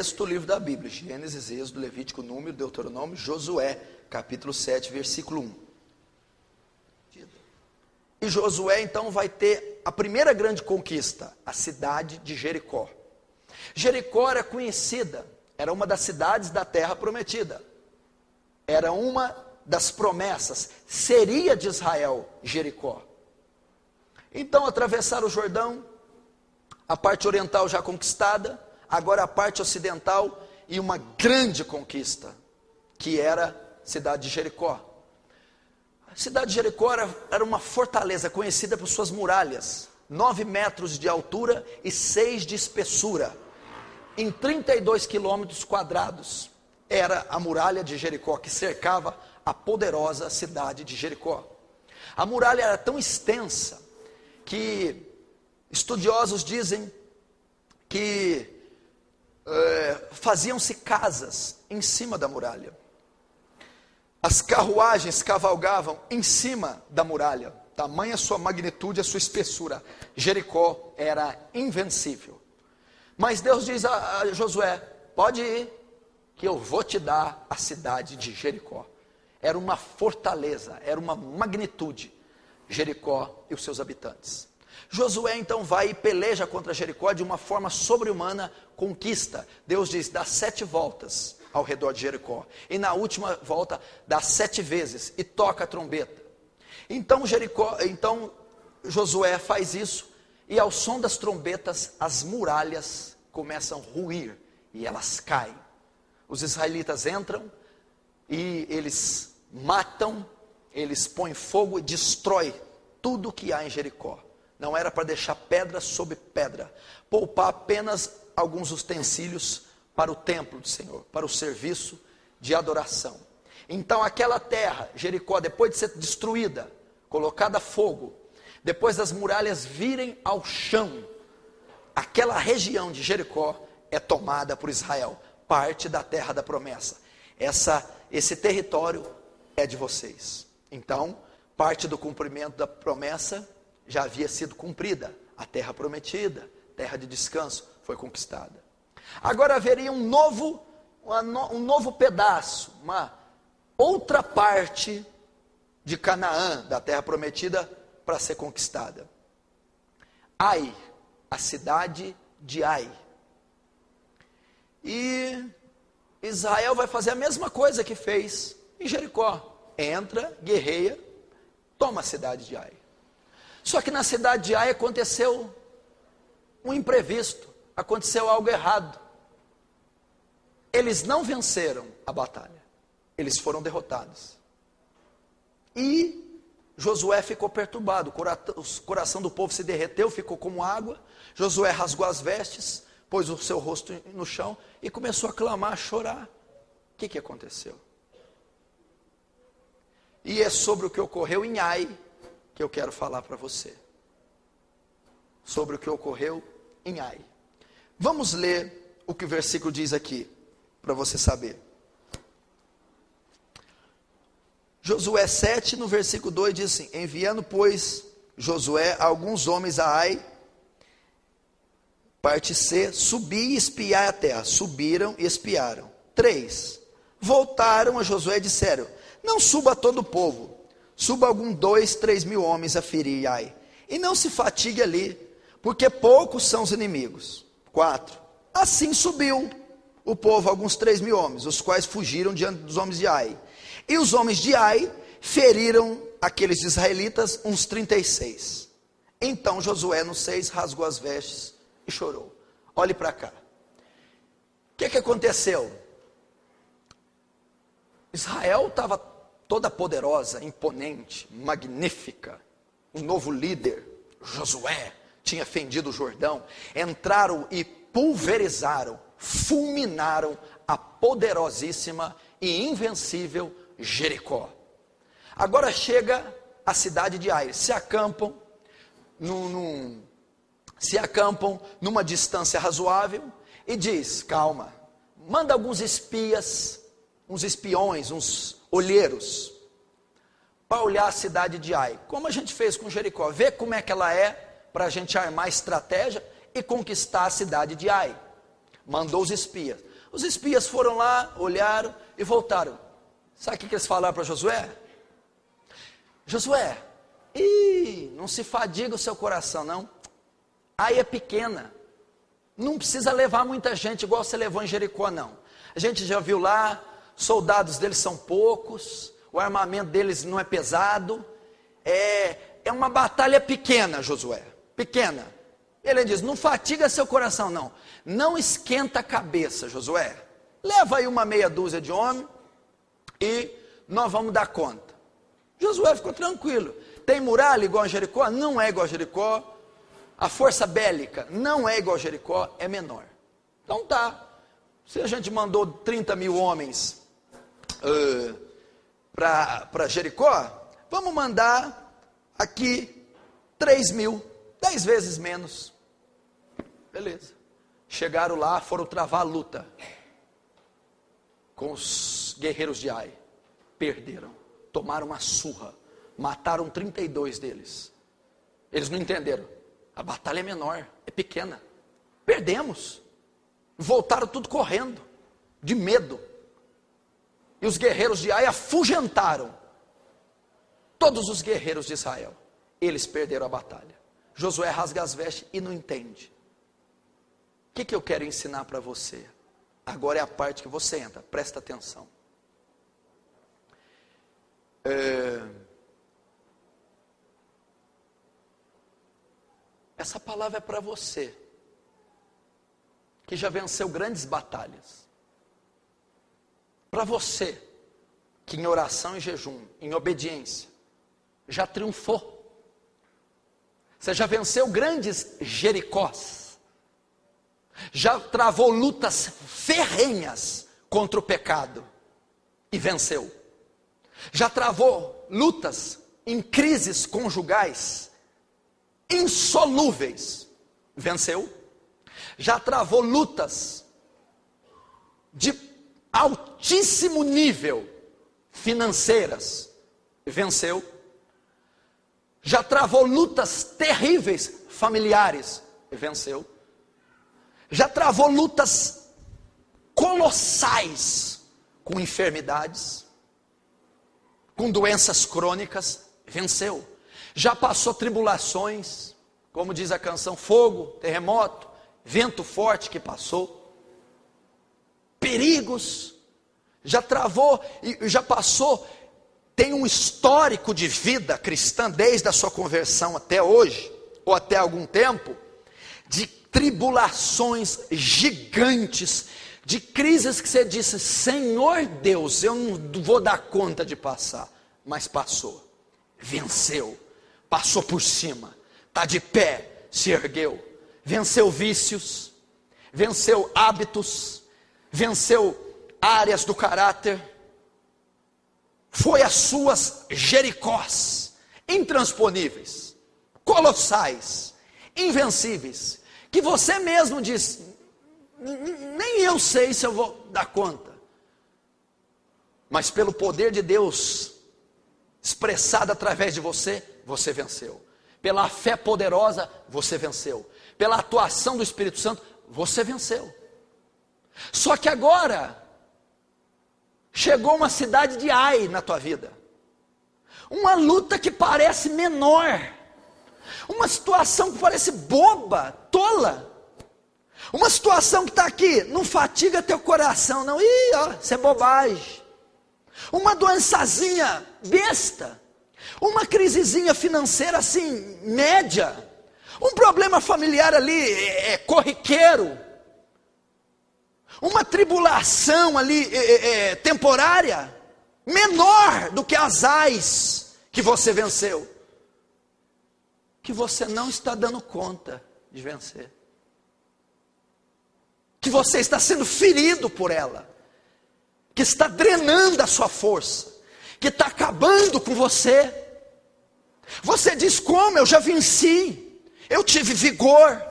sexto livro da Bíblia: Gênesis, Êxodo, Levítico, Número, Deuteronômio, Josué, capítulo 7, versículo 1. E Josué então vai ter a primeira grande conquista, a cidade de Jericó. Jericó era conhecida, era uma das cidades da terra prometida, era uma das promessas, seria de Israel Jericó. Então atravessaram o Jordão, a parte oriental já conquistada, agora a parte ocidental e uma grande conquista, que era a cidade de Jericó. A cidade de Jericó era uma fortaleza conhecida por suas muralhas, 9 metros de altura e 6 de espessura, em 32 quilômetros quadrados, era a muralha de Jericó, que cercava a poderosa cidade de Jericó. A muralha era tão extensa, que estudiosos dizem que faziam-se casas em cima da muralha. As carruagens cavalgavam em cima da muralha, tamanha sua magnitude, a sua espessura. Jericó era invencível. Mas Deus diz a Josué: pode ir, que eu vou te dar a cidade de Jericó. Era uma fortaleza, era uma magnitude, Jericó e os seus habitantes. Josué então vai e peleja contra Jericó de uma forma sobre-humana, conquista. Deus diz: dá 7 voltas ao redor de Jericó, e na última volta dá 7 vezes, e toca a trombeta. Então Josué faz isso, e ao som das trombetas, as muralhas começam a ruir, e elas caem. Os israelitas entram, e eles matam, eles põem fogo e destroem tudo que há em Jericó. Não era para deixar pedra sobre pedra, poupar apenas alguns utensílios para o templo do Senhor, para o serviço de adoração. Então aquela terra, Jericó, depois de ser destruída, colocada a fogo, depois das muralhas virem ao chão, aquela região de Jericó é tomada por Israel, parte da terra da promessa. Esse território é de vocês. Então, parte do cumprimento da promessa já havia sido cumprida. A terra prometida, terra de descanso, foi conquistada. Agora haveria um novo pedaço, uma outra parte de Canaã, da terra prometida, para ser conquistada. Ai, a cidade de Ai. E Israel vai fazer a mesma coisa que fez em Jericó. Entra, guerreia, toma a cidade de Ai. Só que na cidade de Ai aconteceu um imprevisto, aconteceu algo errado. Eles não venceram a batalha, eles foram derrotados. E Josué ficou perturbado, o coração do povo se derreteu, ficou como água. Josué rasgou as vestes, pôs o seu rosto no chão e começou a clamar, a chorar. O que aconteceu? E é sobre o que ocorreu em Ai que eu quero falar para você. Sobre o que ocorreu em Ai. Vamos ler o que o versículo diz aqui, para você saber. Josué 7, no versículo 2, diz assim: enviando, pois, Josué alguns homens a Ai, parte C, subir e espiar a terra. Subiram e espiaram. 3, voltaram a Josué e disseram: não suba todo o povo, suba algum 2, 3 mil homens a ferir Ai, e não se fatigue ali, porque poucos são os inimigos. 4, assim subiu o povo, alguns 3 mil homens, os quais fugiram diante dos homens de Ai. E os homens de Ai feriram aqueles israelitas, uns 36. Então Josué, no 6, rasgou as vestes e chorou. Olhe para cá. O que aconteceu? Israel estava toda poderosa, imponente, magnífica. Um novo líder, Josué, tinha fendido o Jordão. Entraram e pulverizaram, fulminaram a poderosíssima e invencível Jericó. Agora chega a cidade de Ai, se acampam numa distância razoável e diz: calma, manda alguns espias, uns espiões, uns olheiros, para olhar a cidade de Ai, como a gente fez com Jericó, ver como é que ela é, para a gente armar estratégia e conquistar a cidade de Ai. Mandou os espias. Os espias foram lá, olharam e voltaram. Sabe o que eles falaram para Josué? Josué, não se fadiga o seu coração não. Ai é pequena. Não precisa levar muita gente igual você levou em Jericó não. A gente já viu lá, soldados deles são poucos, o armamento deles não é pesado. É uma batalha pequena, Josué. Pequena. Ele diz, não fatiga seu coração não. Não esquenta a cabeça, Josué. Leva aí uma meia dúzia de homens e nós vamos dar conta. Josué ficou tranquilo. Tem muralha igual a Jericó? Não é igual a Jericó. A força bélica não é igual a Jericó, é menor. Então tá. Se a gente mandou 30 mil homens para Jericó, vamos mandar aqui 3 mil, 10 vezes menos. Beleza. Chegaram lá, foram travar a luta com os guerreiros de Ai. Perderam. Tomaram uma surra. Mataram 32 deles. Eles não entenderam. A batalha é menor, é pequena. Perdemos. Voltaram tudo correndo, de medo. E os guerreiros de Ai afugentaram todos os guerreiros de Israel. Eles perderam a batalha. Josué rasga as vestes e não entende. O que eu quero ensinar para você? Agora é a parte que você entra, presta atenção. Essa palavra é para você, que já venceu grandes batalhas. Para você, que em oração e jejum, em obediência, já triunfou. Você já venceu grandes Jericós. Já travou lutas ferrenhas contra o pecado e venceu. Já travou lutas em crises conjugais insolúveis, venceu. Já travou lutas de altíssimo nível financeiras, venceu. Já travou lutas terríveis familiares, venceu. Já travou lutas colossais com enfermidades, com doenças crônicas, venceu. Já passou tribulações, como diz a canção, fogo, terremoto, vento forte que passou, perigos, já travou e já passou, tem um histórico de vida cristã, desde a sua conversão até hoje, ou até algum tempo, de tribulações gigantes, de crises que você disse, Senhor Deus, eu não vou dar conta de passar, mas passou, venceu, passou por cima, está de pé, se ergueu, venceu vícios, venceu hábitos, venceu áreas do caráter, foi as suas Jericós, intransponíveis, colossais, invencíveis, que você mesmo diz, nem eu sei se eu vou dar conta, mas pelo poder de Deus, expressado através de você, você venceu, pela fé poderosa, você venceu, pela atuação do Espírito Santo, você venceu. Só que agora, chegou uma cidade de Ai na tua vida, uma luta que parece menor, uma situação que parece boba, tola, uma situação que está aqui, não fatiga teu coração não, isso é bobagem, uma doençazinha besta, uma crisezinha financeira assim, média, um problema familiar ali, corriqueiro, uma tribulação ali, temporária, menor do que as ais que você venceu, que você não está dando conta de vencer, que você está sendo ferido por ela, que está drenando a sua força, que está acabando com você. Você diz, como? Eu já venci, eu tive vigor,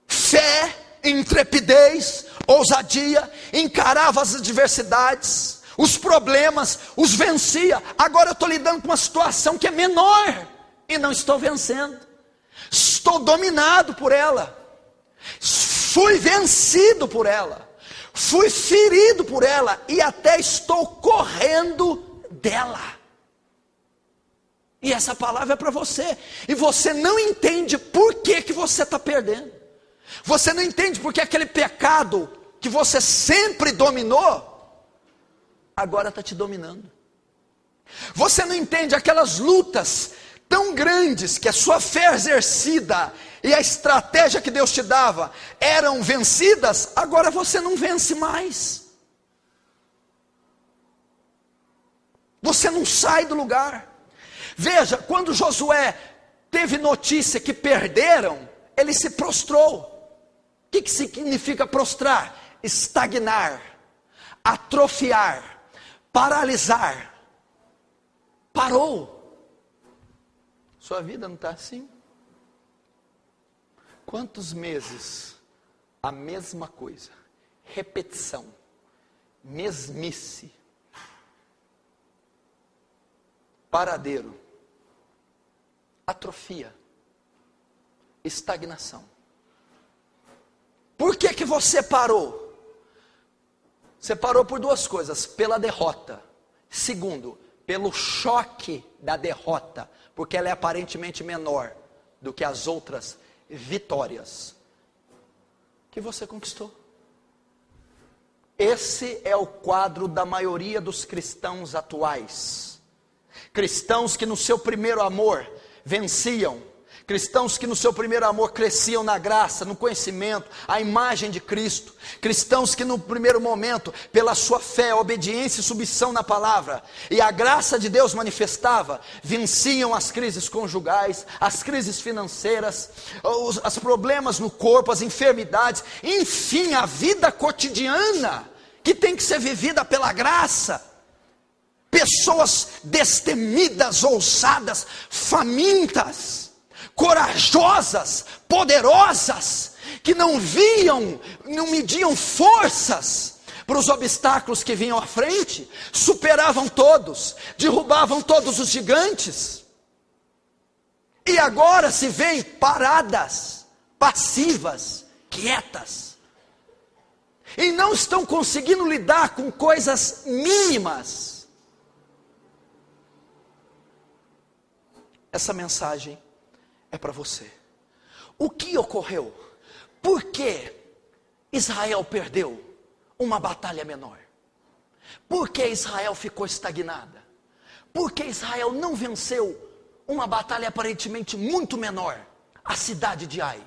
fé, intrepidez, ousadia, encarava as adversidades, os problemas, os vencia. Agora eu estou lidando com uma situação que é menor, e não estou vencendo, estou dominado por ela, fui vencido por ela, fui ferido por ela e até estou correndo dela. E essa palavra é para você. E você não entende por que você está perdendo. Você não entende porque aquele pecado que você sempre dominou, agora está te dominando. Você não entende aquelas lutas tão grandes que a sua fé exercida e a estratégia que Deus te dava eram vencidas, agora você não vence mais. Você não sai do lugar. Veja, quando Josué teve notícia que perderam, ele se prostrou. O que significa prostrar? Estagnar, atrofiar, paralisar. Parou. Sua vida não está assim? Quantos meses a mesma coisa, repetição, mesmice, paradeiro, atrofia, estagnação. Por que você parou? Você parou por duas coisas: pela derrota. Segundo, pelo choque da derrota, porque ela é aparentemente menor do que as outras vitórias que você conquistou. Esse é o quadro da maioria dos cristãos atuais. Cristãos que no seu primeiro amor venciam, cristãos que no seu primeiro amor cresciam na graça, no conhecimento, a imagem de Cristo, cristãos que no primeiro momento, pela sua fé, obediência e submissão na palavra, e a graça de Deus manifestava, venciam as crises conjugais, as crises financeiras, os problemas no corpo, as enfermidades, enfim, a vida cotidiana, que tem que ser vivida pela graça. Pessoas destemidas, ousadas, famintas, corajosas, poderosas, que não viam, não mediam forças para os obstáculos que vinham à frente, superavam todos, derrubavam todos os gigantes, e agora se veem paradas, passivas, quietas, e não estão conseguindo lidar com coisas mínimas. Essa mensagem é para você. O que ocorreu? Por que Israel perdeu uma batalha menor? Por que Israel ficou estagnada? Por que Israel não venceu uma batalha aparentemente muito menor, a cidade de Ai?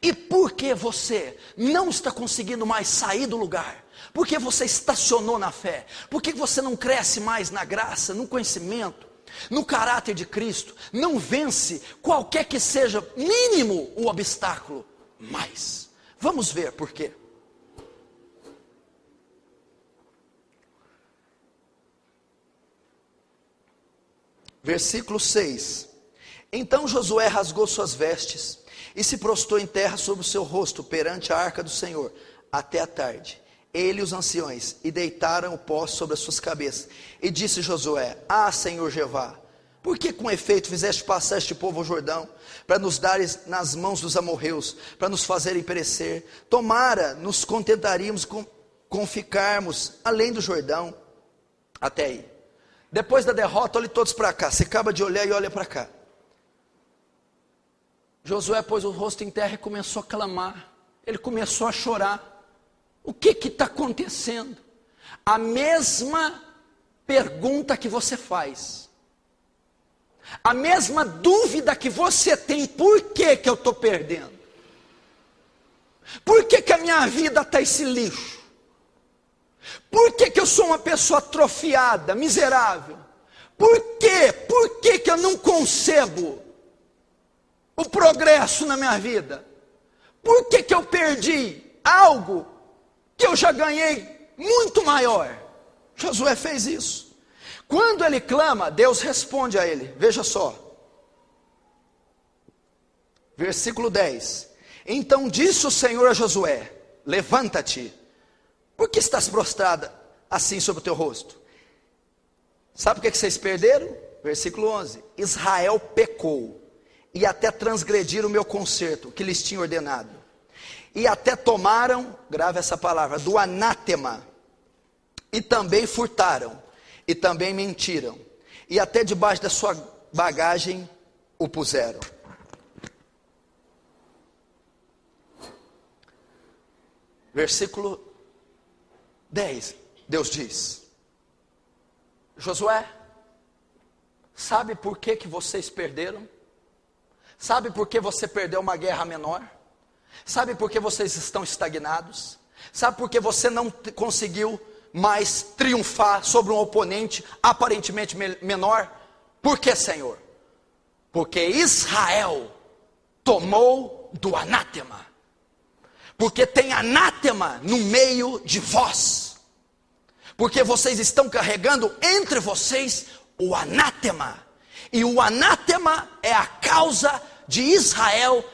E por que você não está conseguindo mais sair do lugar? Por que você estacionou na fé? Por que você não cresce mais na graça, no conhecimento, no caráter de Cristo? Não vence qualquer que seja mínimo o obstáculo mais. Vamos ver por quê. Versículo 6. Então Josué rasgou suas vestes e se prostrou em terra sobre o seu rosto perante a arca do Senhor até a tarde. Ele e os anciões, e deitaram o pó sobre as suas cabeças. E disse Josué: Ah, Senhor Jeová, por que com efeito fizeste passar este povo ao Jordão, para nos dares nas mãos dos amorreus, para nos fazerem perecer? Tomara, nos contentaríamos com ficarmos além do Jordão. Até aí. Depois da derrota, olhe todos para cá. Você acaba de olhar e olha para cá. Josué pôs o rosto em terra e começou a clamar. Ele começou a chorar. O que está acontecendo? A mesma pergunta que você faz, a mesma dúvida que você tem: por que eu estou perdendo? Por que a minha vida está esse lixo? Por que eu sou uma pessoa atrofiada, miserável? Por quê? Por que eu não concebo o progresso na minha vida? Por que eu perdi algo que eu já ganhei muito maior? Josué fez isso. Quando ele clama, Deus responde a ele. Veja só. Versículo 10. Então disse o Senhor a Josué: levanta-te. Por que estás prostrada assim sobre o teu rosto? Sabe o que vocês perderam? Versículo 11. Israel pecou e até transgrediram o meu concerto que lhes tinha ordenado. e até tomaram, grave essa palavra, do anátema, e também furtaram, e também mentiram, e até debaixo da sua bagagem o puseram. Versículo 10, Deus diz: Josué, sabe por que vocês perderam? Sabe por que você perdeu uma guerra menor? Sabe por que vocês estão estagnados? Sabe por que você não conseguiu mais triunfar sobre um oponente aparentemente menor? Por que, Senhor? Porque Israel tomou do anátema. Porque tem anátema no meio de vós. Porque vocês estão carregando entre vocês o anátema. E o anátema é a causa de Israel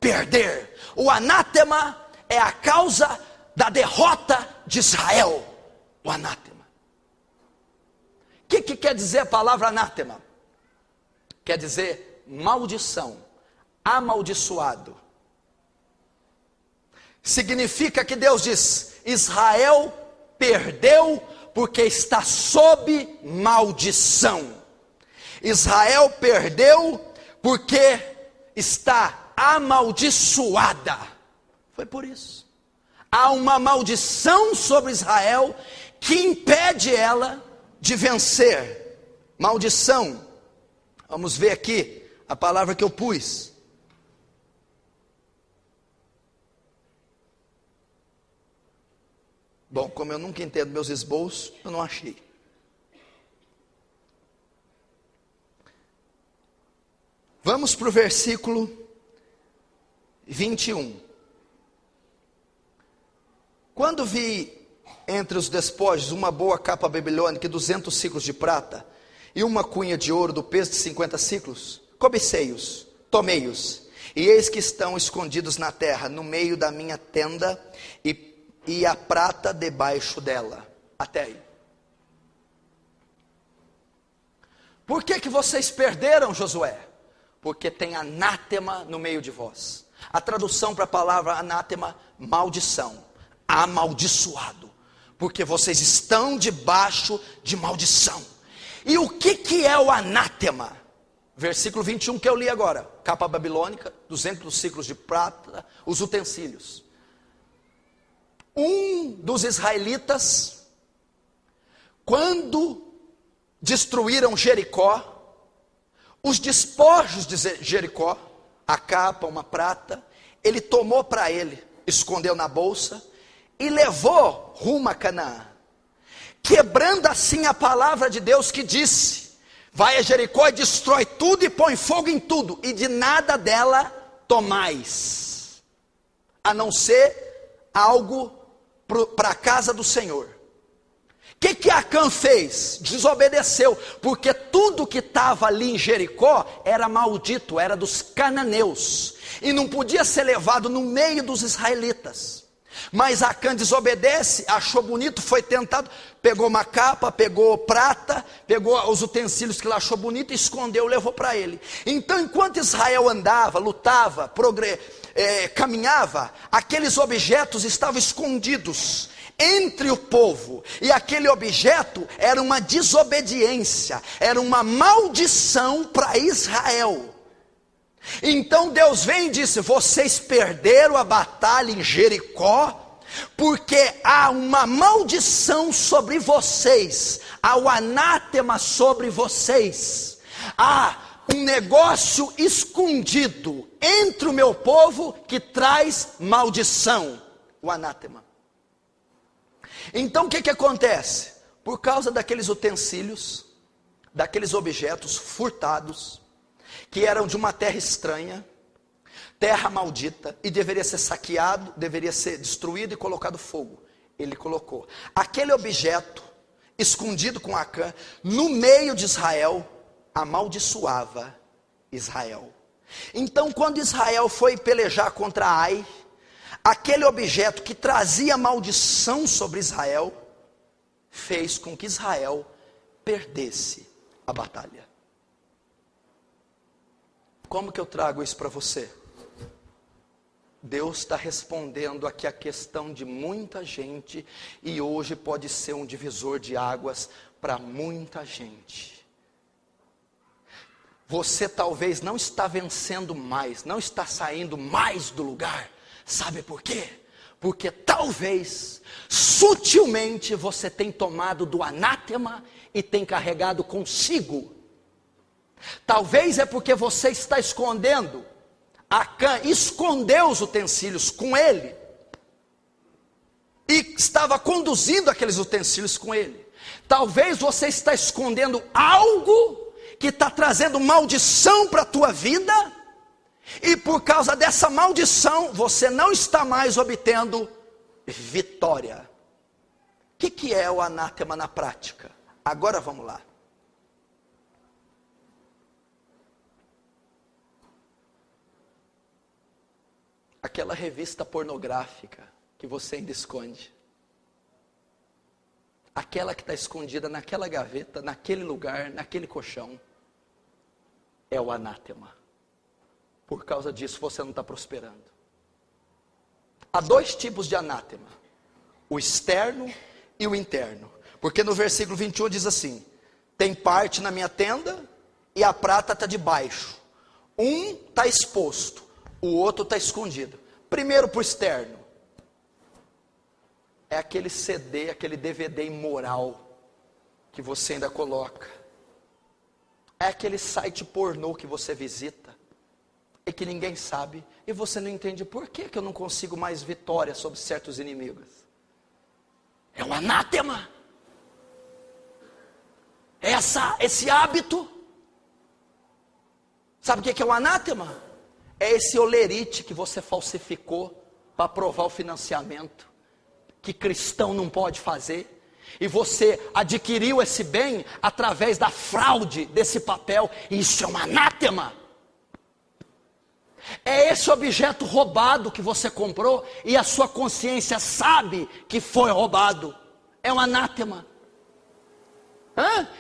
perder. O anátema é a causa da derrota de Israel. O anátema. O que quer dizer a palavra anátema? Quer dizer maldição, amaldiçoado. Significa que Deus diz: Israel perdeu porque está sob maldição. Israel perdeu porque está amaldiçoada. Foi por isso. Há uma maldição sobre Israel que impede ela de vencer. Maldição. Vamos ver aqui a palavra que eu pus. Bom, como eu nunca entendo meus esboços, eu não achei. Vamos para o versículo 21. Quando vi entre os despojos uma boa capa babilônica e 200 ciclos de prata, e uma cunha de ouro do peso de 50 ciclos, cobicei-os, tomei-os, e eis que estão escondidos na terra, no meio da minha tenda, e a prata debaixo dela. Até aí. Por que vocês perderam, Josué? Porque tem anátema no meio de vós. A tradução para a palavra anátema, maldição, amaldiçoado, porque vocês estão debaixo de maldição. E o que é o anátema? Versículo 21 que eu li agora, capa babilônica, 200 ciclos de prata, os utensílios. Um dos israelitas, quando destruíram Jericó, os despojos de Jericó, a capa, uma prata, ele tomou para ele, escondeu na bolsa e levou rumo a Canaã, quebrando assim a palavra de Deus que disse: vai a Jericó e destrói tudo e põe fogo em tudo, e de nada dela tomais, a não ser algo para a casa do Senhor. O que Acã fez? Desobedeceu, porque tudo que estava ali em Jericó era maldito, era dos cananeus, e não podia ser levado no meio dos israelitas. Mas Acã desobedece, achou bonito, foi tentado, pegou uma capa, pegou prata, pegou os utensílios que ele achou bonito, escondeu, levou para ele. Então, enquanto Israel andava, lutava, caminhava, aqueles objetos estavam escondidos entre o povo, e aquele objeto era uma desobediência, era uma maldição para Israel. Então Deus vem e disse: vocês perderam a batalha em Jericó, porque há uma maldição sobre vocês, há o anátema sobre vocês, há um negócio escondido entre o meu povo que traz maldição, o anátema. Então o que acontece? Por causa daqueles utensílios, daqueles objetos furtados, que eram de uma terra estranha, terra maldita, e deveria ser saqueado, deveria ser destruído e colocado fogo. Ele colocou aquele objeto, escondido com Acã, no meio de Israel, amaldiçoava Israel. Então, quando Israel foi pelejar contra Ai, aquele objeto que trazia maldição sobre Israel, fez com que Israel perdesse a batalha. Como que eu trago isso para você? Deus está respondendo aqui a questão de muita gente, e hoje pode ser um divisor de águas para muita gente. Você talvez não está vencendo mais, não está saindo mais do lugar. Sabe por quê? Porque talvez, sutilmente, você tem tomado do anátema e tem carregado consigo. Talvez é porque você está escondendo. Acã escondeu os utensílios com ele, e estava conduzindo aqueles utensílios com ele. Talvez você está escondendo algo que está trazendo maldição para a tua vida, e por causa dessa maldição, você não está mais obtendo vitória. O que é o anátema na prática? Agora vamos lá. Aquela revista pornográfica que você ainda esconde. Aquela que está escondida naquela gaveta, naquele lugar, naquele colchão. É o anátema. Por causa disso você não está prosperando. Há dois tipos de anátema: o externo e o interno. Porque no versículo 21 diz assim: tem parte na minha tenda e a prata está debaixo. Um está exposto, o outro está escondido. Primeiro para o externo. É aquele CD, aquele DVD imoral que você ainda coloca. É aquele site pornô que você visita e que ninguém sabe, e você não entende por que eu não consigo mais vitória sobre certos inimigos. É um anátema. Esse hábito. Sabe o que é um anátema? É esse olerite que você falsificou para aprovar o financiamento, que cristão não pode fazer. E você adquiriu esse bem através da fraude desse papel. Isso é um anátema. É esse objeto roubado que você comprou e a sua consciência sabe que foi roubado. É um anátema.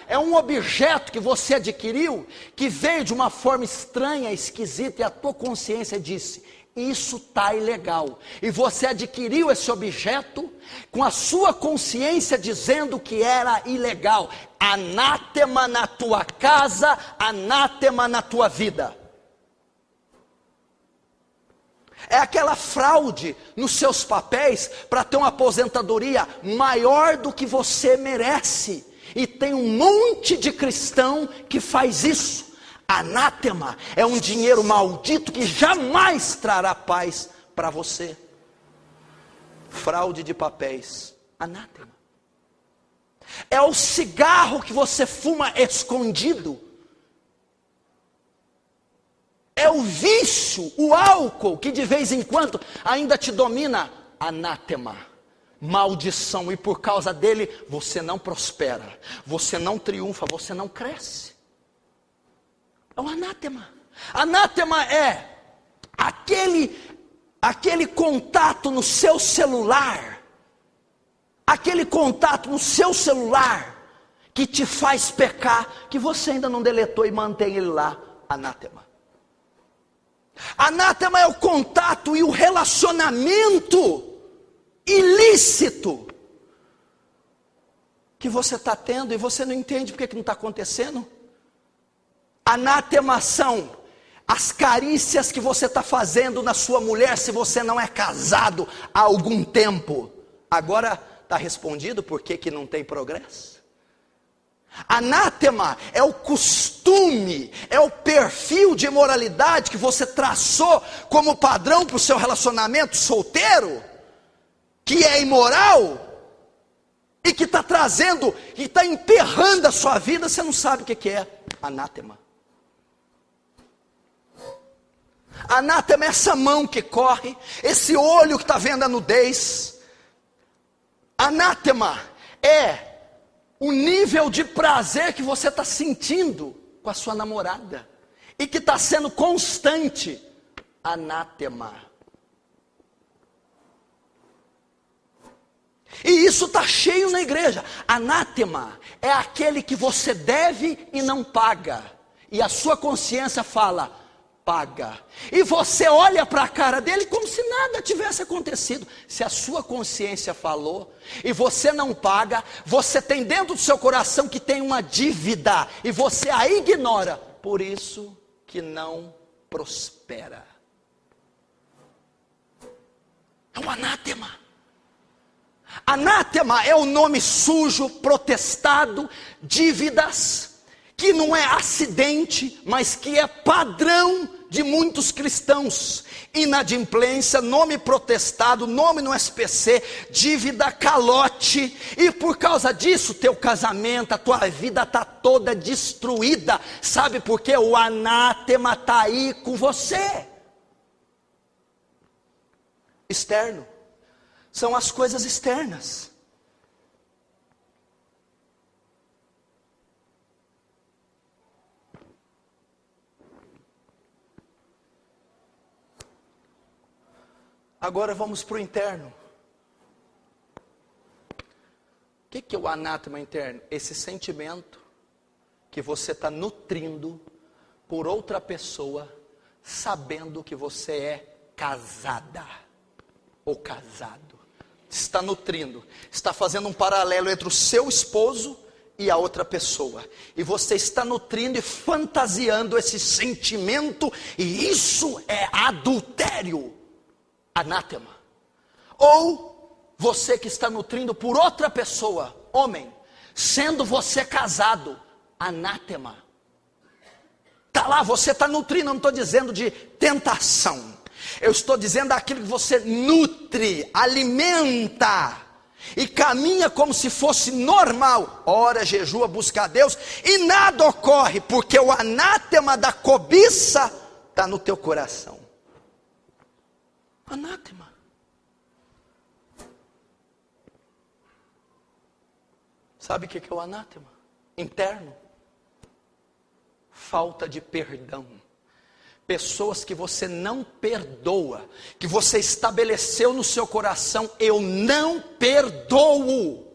É um objeto que você adquiriu, que veio de uma forma estranha, esquisita, e a tua consciência disse: isso está ilegal. E você adquiriu esse objeto com a sua consciência dizendo que era ilegal. Anátema na tua casa, anátema na tua vida. É aquela fraude nos seus papéis para ter uma aposentadoria maior do que você merece. E tem um monte de cristão que faz isso. Anátema é um dinheiro maldito que jamais trará paz para você. Fraude de papéis, anátema. É o cigarro que você fuma escondido. É o vício, o álcool que de vez em quando ainda te domina. Anátema. Maldição, e por causa dele você não prospera, você não triunfa, você não cresce. É um anátema. Anátema é aquele contato no seu celular, que te faz pecar, que você ainda não deletou e mantém ele lá. Anátema. Anátema é o contato e o relacionamento ilícito que você está tendo e você não entende porque que não está acontecendo. Anátema são as carícias que você está fazendo na sua mulher se você não é casado há algum tempo. Agora está respondido por que não tem progresso. Anátema é o costume, é o perfil de imoralidade que você traçou como padrão para o seu relacionamento solteiro, que é imoral, e que está trazendo, e está emperrando a sua vida, você não sabe o que é anátema. Anátema é essa mão que corre, esse olho que está vendo a nudez. Anátema é o nível de prazer que você está sentindo com a sua namorada, e que está sendo constante. Anátema. E isso está cheio na igreja. Anátema é aquele que você deve e não paga, e a sua consciência fala: paga. E você olha para a cara dele como se nada tivesse acontecido. Se a sua consciência falou e você não paga, você tem dentro do seu coração que tem uma dívida e você a ignora. Por isso que não prospera. É um anátema. Anátema é o nome sujo, protestado, dívidas, que não é acidente, mas que é padrão de muitos cristãos. Inadimplência, nome protestado, nome no SPC, dívida, calote, e por causa disso teu casamento, a tua vida está toda destruída. Sabe por quê? O anátema está aí com você. Externo, são as coisas externas. Agora vamos para o interno. O que é o anátema interno? Esse sentimento que você está nutrindo por outra pessoa, sabendo que você é casada ou casado. Está nutrindo, está fazendo um paralelo entre o seu esposo e a outra pessoa. E você está nutrindo e fantasiando esse sentimento, e isso é adultério. Anátema. Ou você que está nutrindo por outra pessoa, homem, sendo você casado, anátema. Está lá, você está nutrindo, eu não estou dizendo de tentação, eu estou dizendo daquilo que você nutre, alimenta, e caminha como se fosse normal, ora, jejua, busca a Deus, e nada ocorre, porque o anátema da cobiça está no teu coração. Anátema. Sabe o que é o anátema? Interno. Falta de perdão. Pessoas que você não perdoa, que você estabeleceu no seu coração, eu não perdoo.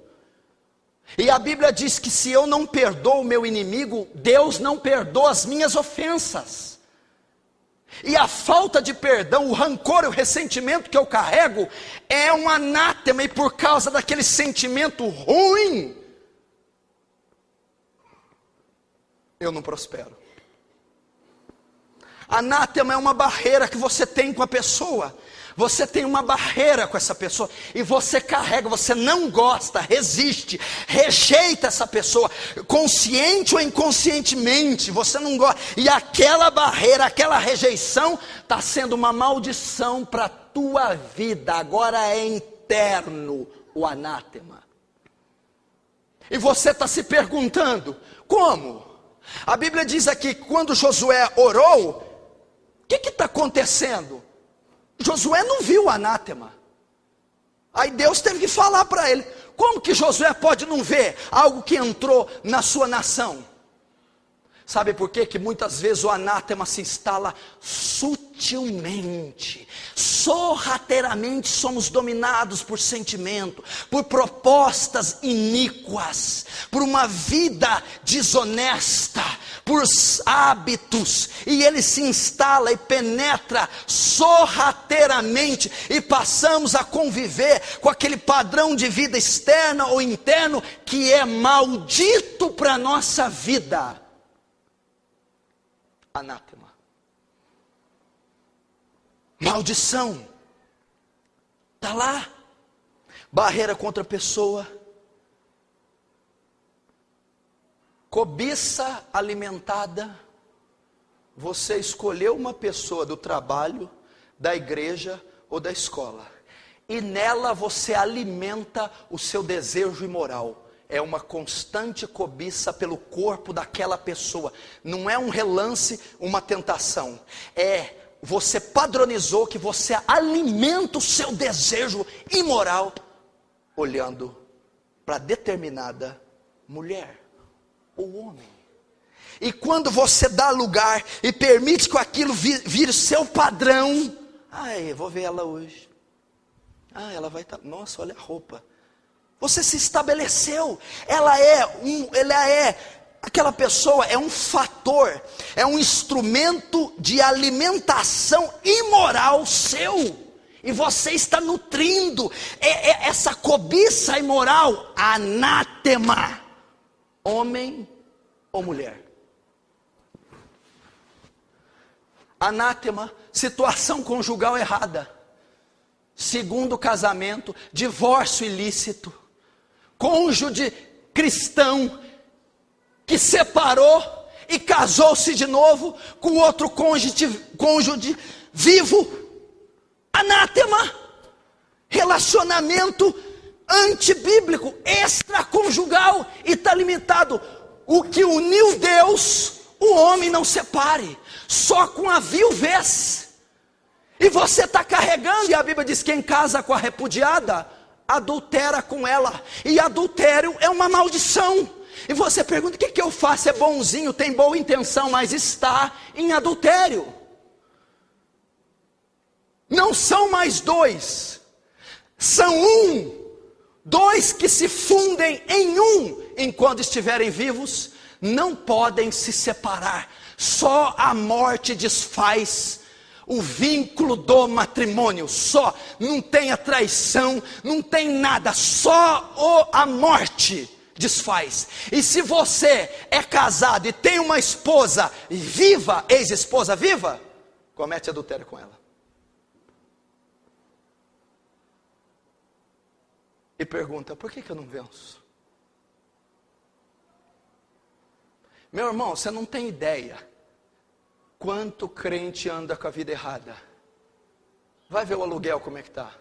E a Bíblia diz que se eu não perdoo o meu inimigo, Deus não perdoa as minhas ofensas. E a falta de perdão, o rancor e o ressentimento que eu carrego é um anátema, e por causa daquele sentimento ruim, eu não prospero. Anátema é uma barreira que você tem com a pessoa. Você tem uma barreira com essa pessoa e você carrega, você não gosta, resiste, rejeita essa pessoa, consciente ou inconscientemente, você não gosta. E aquela barreira, aquela rejeição está sendo uma maldição para a tua vida. Agora é interno o anátema. E você está se perguntando, como? A Bíblia diz aqui, quando Josué orou, o que está acontecendo? Josué não viu o anátema. Aí Deus teve que falar para ele. Como que Josué pode não ver algo que entrou na sua nação? Sabe por quê? Que muitas vezes o anátema se instala sutilmente, sorrateiramente somos dominados por sentimento, por propostas iníquas, por uma vida desonesta, por hábitos, e ele se instala e penetra sorrateiramente, e passamos a conviver com aquele padrão de vida externa ou interno, que é maldito para a nossa vida. Anátema. Maldição. Está lá. Barreira contra a pessoa. Cobiça alimentada. Você escolheu uma pessoa do trabalho, da igreja ou da escola, e nela você alimenta o seu desejo imoral. É uma constante cobiça pelo corpo daquela pessoa. Não é um relance, uma tentação. Você padronizou que você alimenta o seu desejo imoral olhando para determinada mulher ou homem. E quando você dá lugar e permite que aquilo vire seu padrão, vou ver ela hoje. Ela vai estar, nossa, olha a roupa. Você se estabeleceu, ela é aquela pessoa é um fator, é um instrumento de alimentação imoral seu. E você está nutrindo essa cobiça imoral, anátema, homem ou mulher. Anátema, situação conjugal errada, segundo casamento, divórcio ilícito, cônjuge cristão que separou e casou-se de novo com outro cônjuge vivo. Anátema, relacionamento antibíblico, extraconjugal, e está limitado. O que uniu Deus, o homem não separe, só com a viuvez. E você está carregando, e a Bíblia diz: quem casa com a repudiada, adultera com ela, e adultério é uma maldição. E você pergunta: o que eu faço? É bonzinho, tem boa intenção, mas está em adultério. Não são mais dois, são um. Dois que se fundem em um, enquanto estiverem vivos, não podem se separar. Só a morte desfaz o vínculo do matrimônio. Só, não tem a traição, não tem nada, só a morte desfaz. E se você é casado e tem uma esposa viva, ex-esposa viva, comete adultério com ela. E pergunta: por que eu não venço? Meu irmão, você não tem ideia quanto crente anda com a vida errada. Vai ver o aluguel como é que está.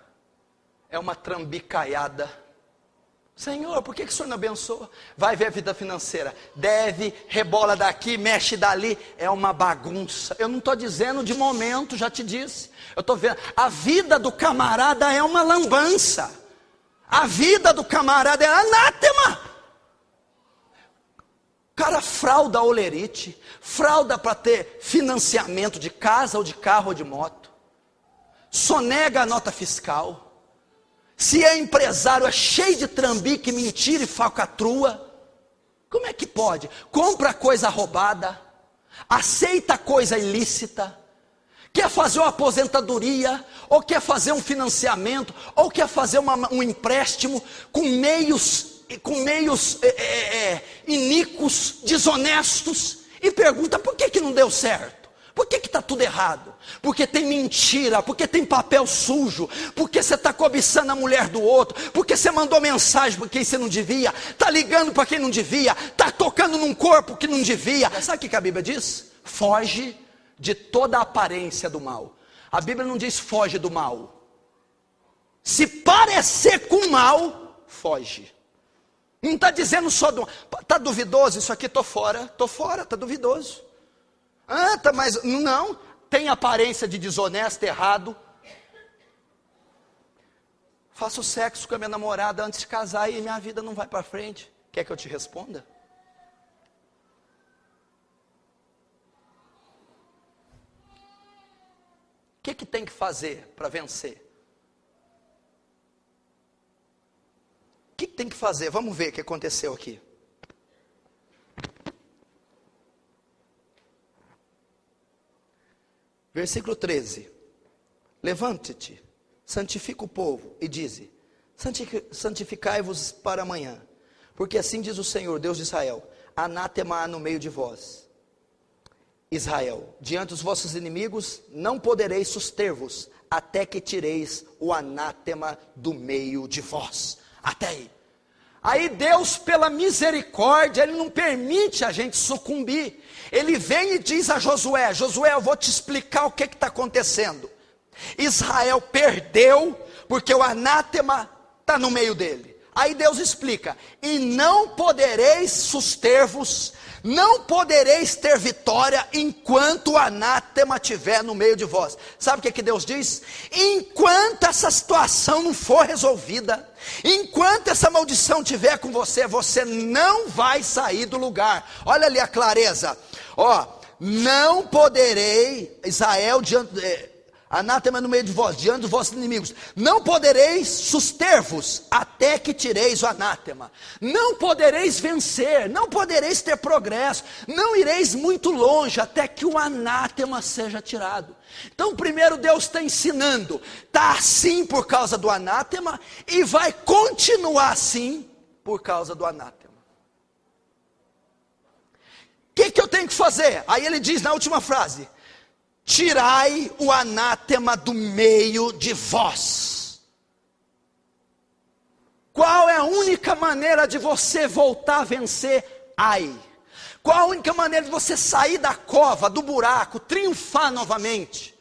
É uma trambicaiada. Senhor, por que o Senhor não abençoa? Vai ver a vida financeira. Deve, rebola daqui, mexe dali. É uma bagunça. Eu não estou dizendo de momento, já te disse. Eu estou vendo. A vida do camarada é uma lambança. A vida do camarada é anátema. O cara frauda a olerite, frauda para ter financiamento de casa ou de carro ou de moto, sonega a nota fiscal. Se é empresário, é cheio de trambique, mentira e falcatrua. Como é que pode? Compra coisa roubada, aceita coisa ilícita, quer fazer uma aposentadoria, ou quer fazer um financiamento, ou quer fazer um empréstimo com meios iníquos, desonestos, e pergunta: por que não deu certo? Por que está tudo errado? Porque tem mentira, porque tem papel sujo, porque você está cobiçando a mulher do outro, porque você mandou mensagem para quem você não devia, está ligando para quem não devia, está tocando num corpo que não devia. Sabe o que a Bíblia diz? Foge de toda a aparência do mal. A Bíblia não diz foge do mal. Se parecer com mal, foge. Não está dizendo só do... Está duvidoso isso aqui? Estou fora, está duvidoso. Mas não, tem aparência de desonesto, errado. Faço sexo com a minha namorada antes de casar e minha vida não vai para frente. Quer que eu te responda? O que tem que fazer para vencer? O que tem que fazer? Vamos ver o que aconteceu aqui. Versículo 13. Levante-te, santifica o povo e dize: santificai-vos para amanhã, porque assim diz o Senhor, Deus de Israel: anátema há no meio de vós, Israel, diante dos vossos inimigos não podereis suster-vos, até que tireis o anátema do meio de vós. Até aí. Aí Deus, pela misericórdia, Ele não permite a gente sucumbir. Ele vem e diz a Josué: Josué, eu vou te explicar o que está acontecendo. Israel perdeu, porque o anátema está no meio dele. Aí Deus explica: e não podereis suster-vos, não podereis ter vitória, enquanto o anátema estiver no meio de vós. Sabe o que Deus diz? Enquanto essa situação não for resolvida, enquanto essa maldição estiver com você, você não vai sair do lugar. Olha ali a clareza. Não poderei, Israel, anátema no meio de vós, diante dos vossos inimigos. Não podereis suster-vos até que tireis o anátema. Não podereis vencer, não podereis ter progresso, não ireis muito longe até que o anátema seja tirado. Então primeiro Deus está ensinando, está assim por causa do anátema, e vai continuar assim por causa do anátema. O que eu tenho que fazer? Aí ele diz na última frase: tirai o anátema do meio de vós. Qual é a única maneira de você voltar a vencer? Qual a única maneira de você sair da cova, do buraco, triunfar novamente?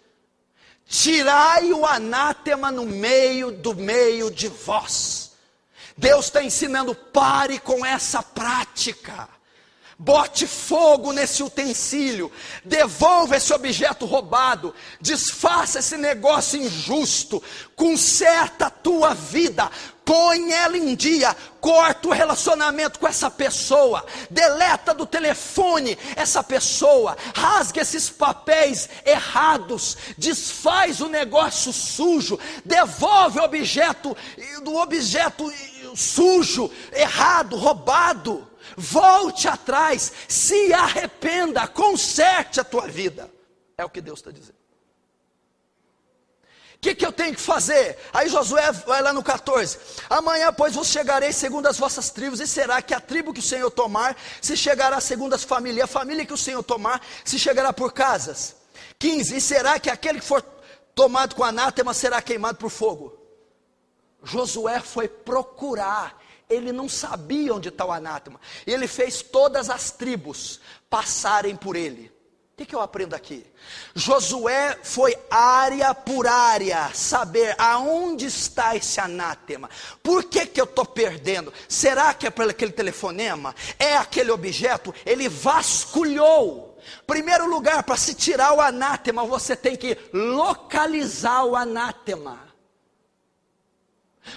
Tirai o anátema no meio de vós. Deus está ensinando, pare com essa prática. Bote fogo nesse utensílio, devolva esse objeto roubado, desfaça esse negócio injusto, conserta a tua vida, põe ela em dia, corta o relacionamento com essa pessoa, deleta do telefone essa pessoa, rasga esses papéis errados, desfaz o negócio sujo, devolve o objeto sujo, errado, roubado. Volte atrás, se arrependa, conserte a tua vida. É o que Deus está dizendo. O que eu tenho que fazer? Aí Josué vai lá no 14. Amanhã, pois, vos chegareis segundo as vossas tribos, e será que a tribo que o Senhor tomar, se chegará segundo as famílias, e a família que o Senhor tomar, se chegará por casas. 15, e será que aquele que for tomado com anátema, será queimado por fogo. Josué foi procurar. Ele não sabia onde está o anátema. E ele fez todas as tribos passarem por ele. O que eu aprendo aqui? Josué foi área por área saber aonde está esse anátema. Por que eu estou perdendo? Será que é por aquele telefonema? É aquele objeto? Ele vasculhou. Primeiro lugar, para se tirar o anátema, você tem que localizar o anátema.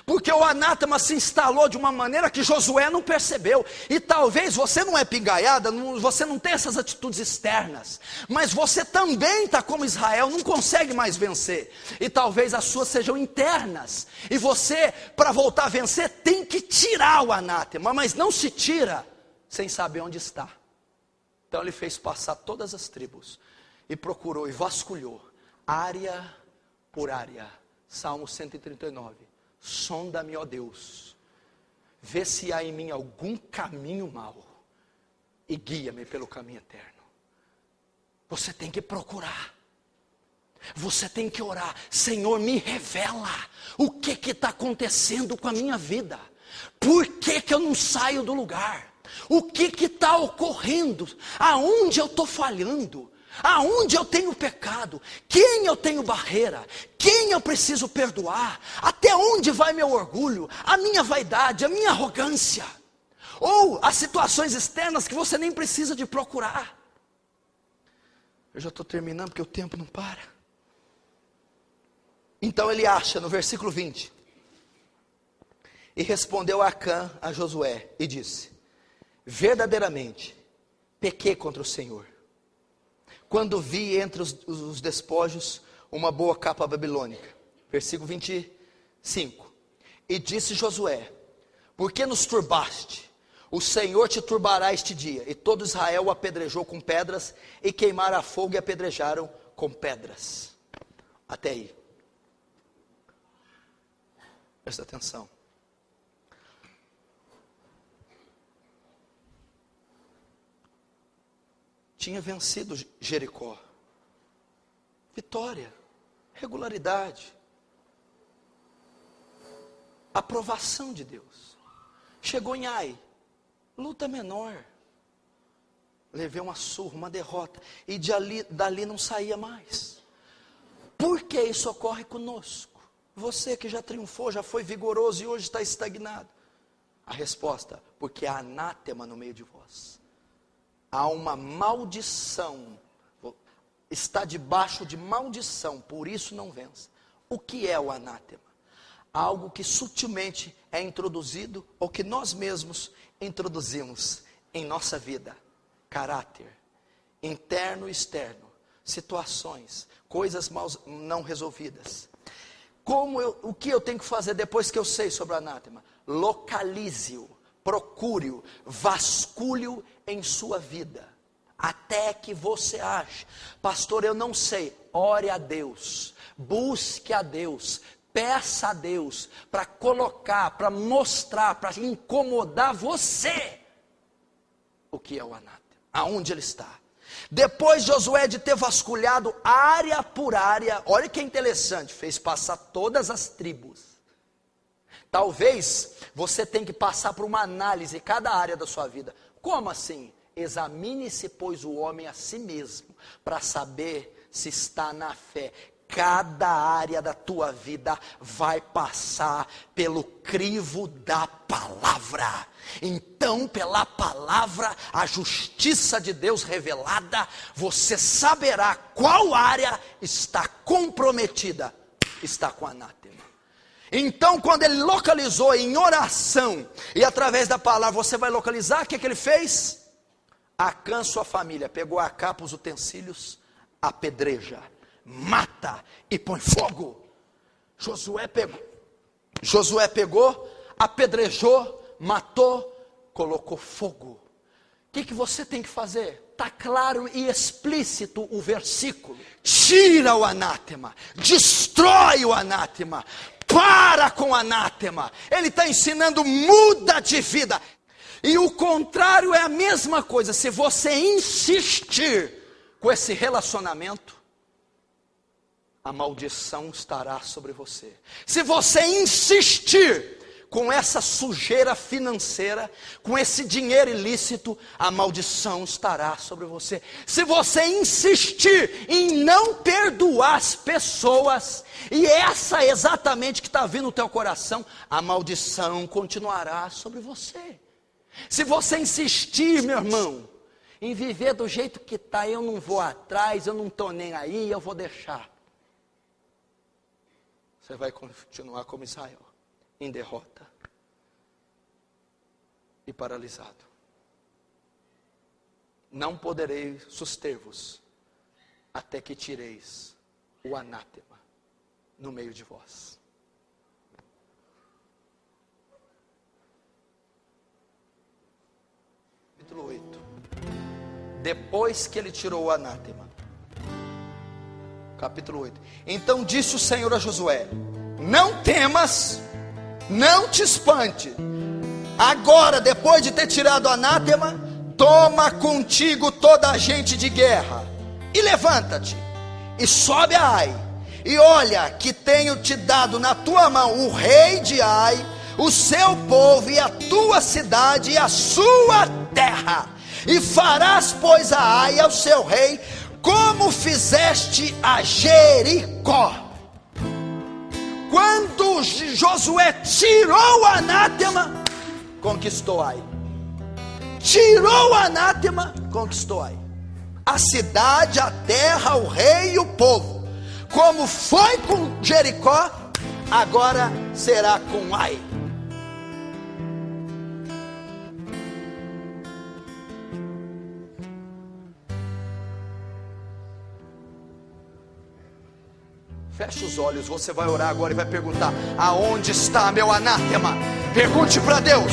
Porque o anátema se instalou de uma maneira que Josué não percebeu. E talvez você não é pingaiada, você não tem essas atitudes externas, mas você também está como Israel, não consegue mais vencer. E talvez as suas sejam internas. E você, para voltar a vencer, tem que tirar o anátema. Mas não se tira sem saber onde está. Então ele fez passar todas as tribos, e procurou e vasculhou, área por área. Salmo 139. Sonda-me, ó Deus, vê se há em mim algum caminho mau, e guia-me pelo caminho eterno. Você tem que procurar, você tem que orar. Senhor, me revela o que está acontecendo com a minha vida. Por que eu não saio do lugar? O que está ocorrendo? Aonde eu estou falhando? Aonde eu tenho pecado? Quem eu tenho barreira? Quem eu preciso perdoar? Até onde vai meu orgulho? A minha vaidade, a minha arrogância? Ou as situações externas que você nem precisa de procurar? Eu já estou terminando porque o tempo não para. Então ele acha no versículo 20. E respondeu Acã a Josué e disse: verdadeiramente pequei contra o Senhor, quando vi entre os despojos uma boa capa babilônica. Versículo 25. E disse Josué: por que nos turbaste? O Senhor te turbará este dia. E todo Israel o apedrejou com pedras, e queimaram a fogo e apedrejaram com pedras. Até aí. Presta atenção. Tinha vencido Jericó. Vitória, regularidade, aprovação de Deus. Chegou em Ai, luta menor. Levei uma surra, uma derrota, e dali não saía mais. Por que isso ocorre conosco? Você que já triunfou, já foi vigoroso e hoje está estagnado. A resposta: porque há anátema no meio de vós. Há uma maldição, está debaixo de maldição, por isso não vença. O que é o anátema? Algo que sutilmente é introduzido, ou que nós mesmos introduzimos em nossa vida. Caráter, interno e externo, situações, coisas mal não resolvidas. O que eu tenho que fazer depois que eu sei sobre o anátema? Localize-o, procure-o, vasculhe-o em sua vida, até que você ache. Pastor, eu não sei. Ore a Deus, busque a Deus, peça a Deus para colocar, para mostrar, para incomodar você o que é o anátema, aonde ele está. Depois Josué de ter vasculhado área por área, olha que interessante, fez passar todas as tribos. Talvez você tenha que passar por uma análise cada área da sua vida. Como assim? Examine-se, pois, o homem a si mesmo, para saber se está na fé. Cada área da tua vida vai passar pelo crivo da palavra. Então, pela palavra, a justiça de Deus revelada, você saberá qual área está comprometida, está com anátema. Então, quando ele localizou em oração, e através da palavra você vai localizar, o que ele fez? Acã sua família, pegou a capa, os utensílios, apedreja, mata e põe fogo. Josué pegou, apedrejou, matou, colocou fogo. O que você tem que fazer? Está claro e explícito o versículo. Tira o anátema, destrói o anátema, para com o anátema. Ele está ensinando, muda de vida. E o contrário é a mesma coisa. Se você insistir com esse relacionamento, a maldição estará sobre você. Se você insistir com essa sujeira financeira, com esse dinheiro ilícito, a maldição estará sobre você. Se você insistir em não perdoar as pessoas, e essa é exatamente que está vindo no teu coração, a maldição continuará sobre você. Se você insistir, meu irmão, em viver do jeito que está, eu não vou atrás, eu não estou nem aí, eu vou deixar. Você vai continuar como Israel, em derrota e paralisado. Não poderei suster-vos até que tireis o anátema no meio de vós. Capítulo 8. Depois que ele tirou o anátema. Capítulo 8. Então disse o Senhor a Josué: não temas, não te espante. Agora, depois de ter tirado o anátema, toma contigo toda a gente de guerra, e levanta-te, e sobe a Ai, e olha que tenho te dado na tua mão o rei de Ai, o seu povo e a tua cidade e a sua terra. E farás, pois, a Ai ao seu rei, como fizeste a Jericó. Quando Josué tirou o anátema, conquistou Ai. Tirou o anátema, conquistou Ai. A cidade, a terra, o rei e o povo. Como foi com Jericó, agora será com Ai. Feche os olhos, você vai orar agora e vai perguntar: aonde está meu anátema? Pergunte para Deus.